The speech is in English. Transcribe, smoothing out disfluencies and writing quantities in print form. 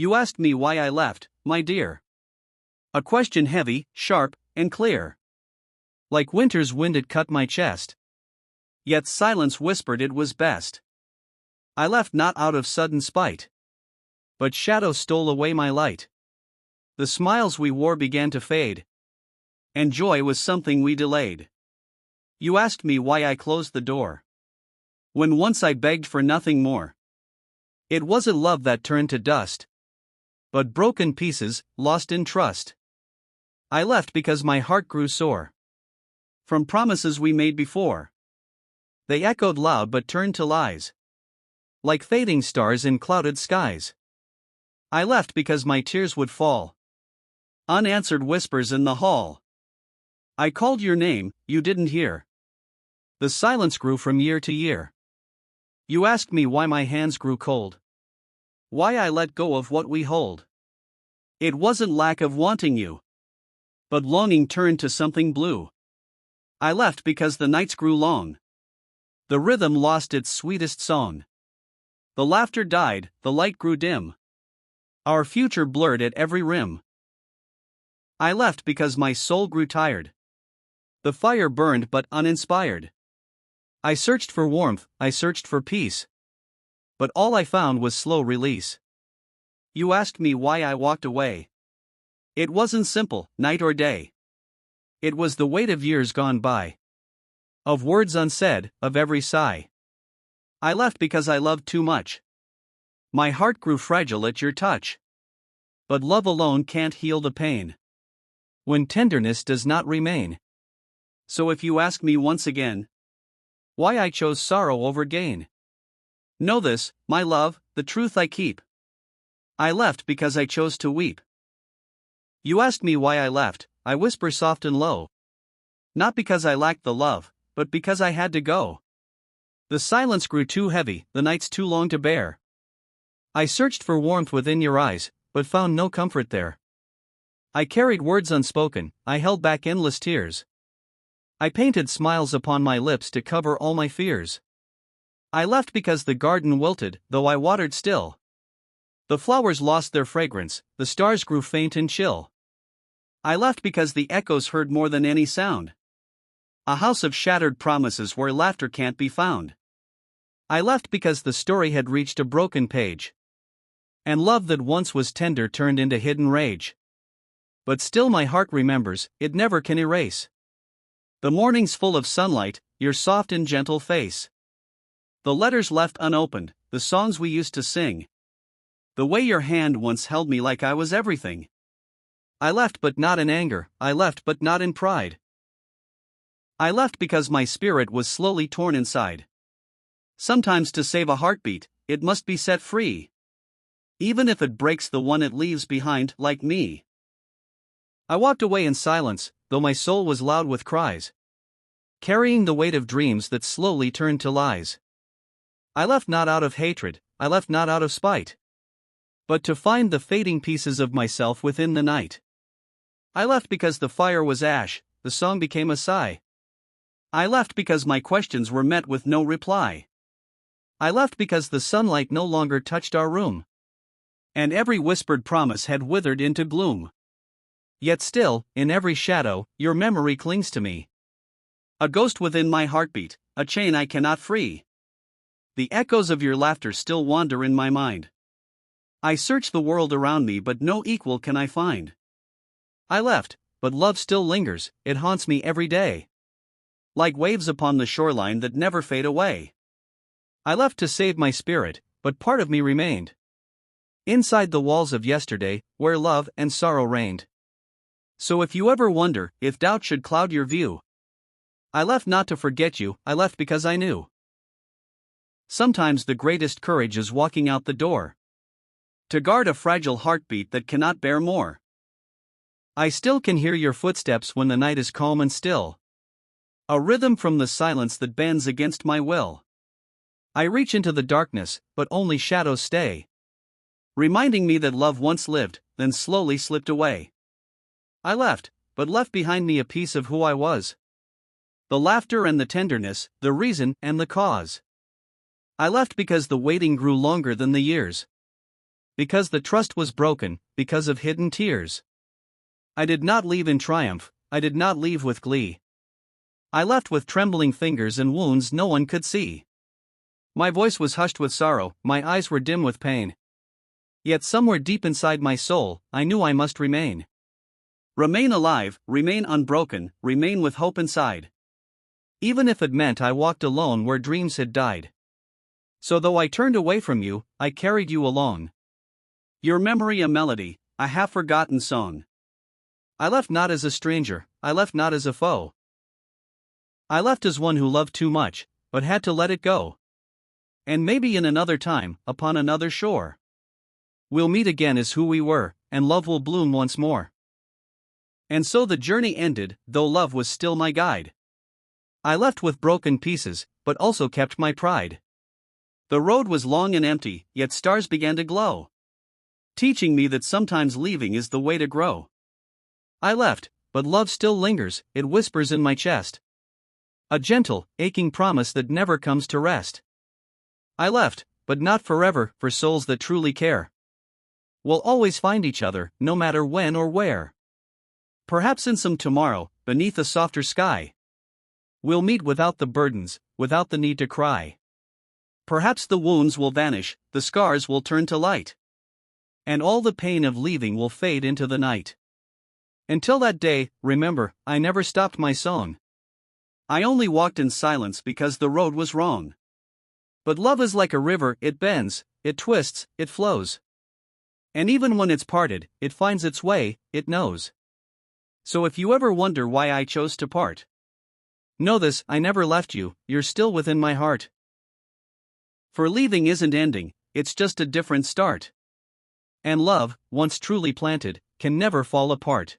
You asked me why I left, my dear. A question heavy, sharp, and clear. Like winter's wind it cut my chest. Yet silence whispered it was best. I left not out of sudden spite, but shadow stole away my light. The smiles we wore began to fade, and joy was something we delayed. You asked me why I closed the door, when once I begged for nothing more. It wasn't love that turned to dust, but broken pieces, lost in trust. I left because my heart grew sore from promises we made before. They echoed loud but turned to lies, like fading stars in clouded skies. I left because my tears would fall, unanswered whispers in the hall. I called your name, you didn't hear. The silence grew from year to year. You asked me why my hands grew cold, why I let go of what we hold. It wasn't lack of wanting you, but longing turned to something blue. I left because the nights grew long. The rhythm lost its sweetest song. The laughter died, the light grew dim. Our future blurred at every rim. I left because my soul grew tired. The fire burned but uninspired. I searched for warmth, I searched for peace, but all I found was slow release. You asked me why I walked away. It wasn't simple, night or day. It was the weight of years gone by, of words unsaid, of every sigh. I left because I loved too much. My heart grew fragile at your touch. But love alone can't heal the pain when tenderness does not remain. So if you ask me once again why I chose sorrow over gain, know this, my love, the truth I keep. I left because I chose to weep. You asked me why I left, I whisper soft and low. Not because I lacked the love, but because I had to go. The silence grew too heavy, the nights too long to bear. I searched for warmth within your eyes, but found no comfort there. I carried words unspoken, I held back endless tears. I painted smiles upon my lips to cover all my fears. I left because the garden wilted, though I watered still. The flowers lost their fragrance, the stars grew faint and chill. I left because the echoes heard more than any sound. A house of shattered promises where laughter can't be found. I left because the story had reached a broken page, and love that once was tender turned into hidden rage. But still my heart remembers, it never can erase the mornings full of sunlight, your soft and gentle face. The letters left unopened, the songs we used to sing. The way your hand once held me like I was everything. I left but not in anger, I left but not in pride. I left because my spirit was slowly torn inside. Sometimes to save a heartbeat, it must be set free, even if it breaks the one it leaves behind, like me. I walked away in silence, though my soul was loud with cries, carrying the weight of dreams that slowly turned to lies. I left not out of hatred, I left not out of spite, but to find the fading pieces of myself within the night. I left because the fire was ash, the song became a sigh. I left because my questions were met with no reply. I left because the sunlight no longer touched our room, and every whispered promise had withered into gloom. Yet still, in every shadow, your memory clings to me. A ghost within my heartbeat, a chain I cannot free. The echoes of your laughter still wander in my mind. I search the world around me but no equal can I find. I left, but love still lingers, it haunts me every day, like waves upon the shoreline that never fade away. I left to save my spirit, but part of me remained inside the walls of yesterday, where love and sorrow reigned. So if you ever wonder if doubt should cloud your view, I left not to forget you, I left because I knew. Sometimes the greatest courage is walking out the door, to guard a fragile heartbeat that cannot bear more. I still can hear your footsteps when the night is calm and still, a rhythm from the silence that bends against my will. I reach into the darkness, but only shadows stay, reminding me that love once lived, then slowly slipped away. I left, but left behind me a piece of who I was. The laughter and the tenderness, the reason and the cause. I left because the waiting grew longer than the years. Because the trust was broken, because of hidden tears. I did not leave in triumph, I did not leave with glee. I left with trembling fingers and wounds no one could see. My voice was hushed with sorrow, my eyes were dim with pain. Yet somewhere deep inside my soul, I knew I must remain. Remain alive, remain unbroken, remain with hope inside. Even if it meant I walked alone where dreams had died. So though I turned away from you, I carried you along. Your memory a melody, a half-forgotten song. I left not as a stranger, I left not as a foe. I left as one who loved too much, but had to let it go. And maybe in another time, upon another shore, we'll meet again as who we were, and love will bloom once more. And so the journey ended, though love was still my guide. I left with broken pieces, but also kept my pride. The road was long and empty, yet stars began to glow, teaching me that sometimes leaving is the way to grow. I left, but love still lingers, it whispers in my chest. A gentle, aching promise that never comes to rest. I left, but not forever, for souls that truly care will always find each other, no matter when or where. Perhaps in some tomorrow, beneath a softer sky, we'll meet without the burdens, without the need to cry. Perhaps the wounds will vanish, the scars will turn to light, and all the pain of leaving will fade into the night. Until that day, remember, I never stopped my song. I only walked in silence because the road was wrong. But love is like a river, it bends, it twists, it flows. And even when it's parted, it finds its way, it knows. So if you ever wonder why I chose to part, know this, I never left you, you're still within my heart. For leaving isn't ending, it's just a different start. And love, once truly planted, can never fall apart.